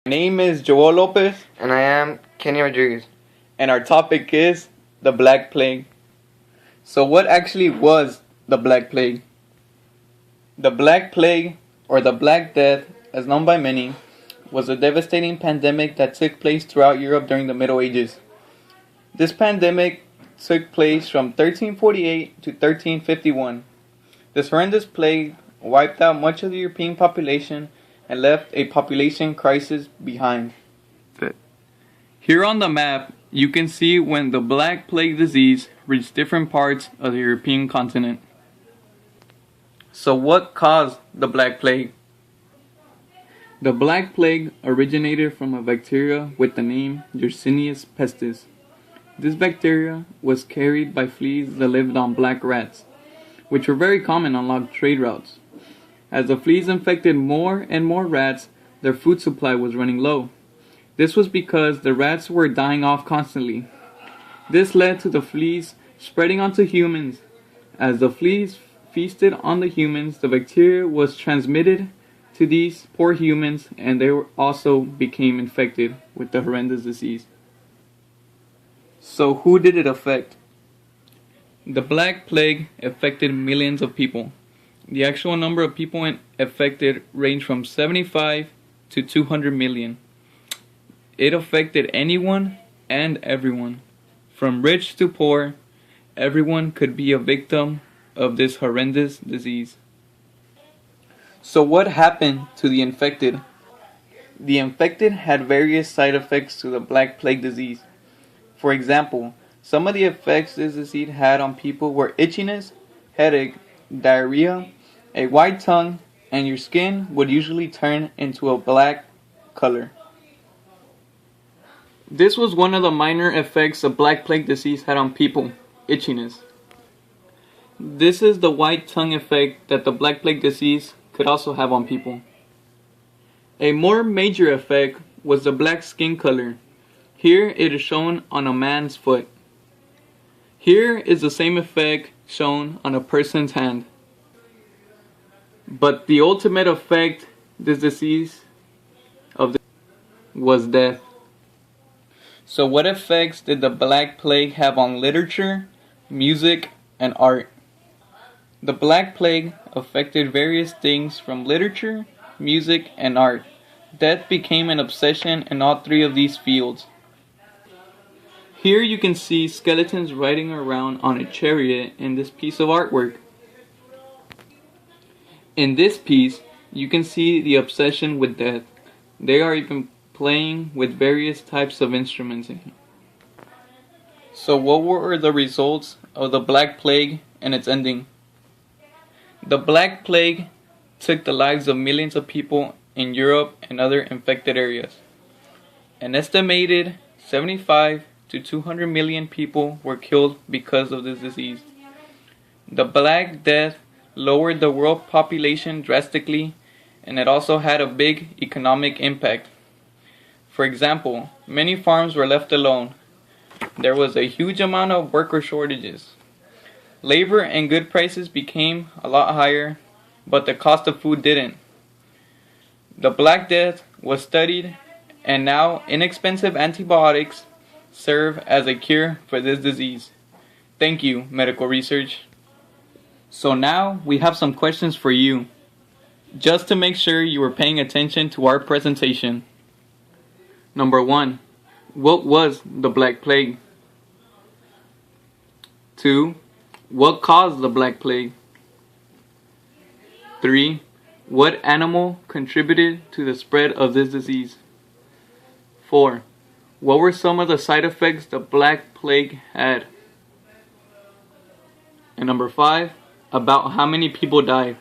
My name is Joel Lopez. And I am Kenny Rodriguez. And our topic is the Black Plague. So what actually was the Black Plague? The Black Plague, or the Black Death, as known by many, was a devastating pandemic that took place throughout Europe during the Middle Ages. This pandemic took place from 1348 to 1351. This horrendous plague wiped out much of the European population and left a population crisis behind. Here on the map, you can see when the Black Plague disease reached different parts of the European continent. So what caused the Black Plague? The Black Plague originated from a bacteria with the name Yersinia pestis. This bacteria was carried by fleas that lived on black rats, which were very common on long trade routes. As the fleas infected more and more rats, their food supply was running low. This was because the rats were dying off constantly. This led to the fleas spreading onto humans. As the fleas feasted on the humans, the bacteria was transmitted to these poor humans, and they also became infected with the horrendous disease. So who did it affect? The Black Plague affected millions of people. The actual number of people affected ranged from 75 to 200 million. It affected anyone and everyone. From rich to poor, everyone could be a victim of this horrendous disease. So what happened to the infected? The infected had various side effects to the Black Plague disease. For example, some of the effects this disease had on people were itchiness, headache, diarrhea, a white tongue, and your skin would usually turn into a black color. This was one of the minor effects the Black Plague disease had on people, itchiness. This is the white tongue effect that the Black Plague disease could also have on people. A more major effect was the black skin color. Here it is shown on a man's foot. Here is the same effect shown on a person's hand. But the ultimate effect this disease was death. So what effects did the Black Plague have on literature, music, and art? The Black Plague affected various things from literature, music, and art. Death became an obsession in all three of these fields. Here you can see skeletons riding around on a chariot in this piece of artwork. In this piece, you can see the obsession with death. They are even playing with various types of instruments in here. So what were the results of the Black Plague and its ending? The Black Plague took the lives of millions of people in Europe and other infected areas. An estimated 75 to 200 million people were killed because of this disease. The Black Death lowered the world population drastically, and it also had a big economic impact. For example, many farms were left alone. There was a huge amount of worker shortages. Labor and good prices became a lot higher, but the cost of food didn't. The Black Death was studied, and now inexpensive antibiotics serve as a cure for this disease. Thank you, medical research. So now we have some questions for you, just to make sure you were paying attention to our presentation. Number 1. What was the Black Plague? 2. What caused the Black Plague? 3. What animal contributed to the spread of this disease? 4. What were some of the side effects the Black Plague had? And number 5, about how many people died.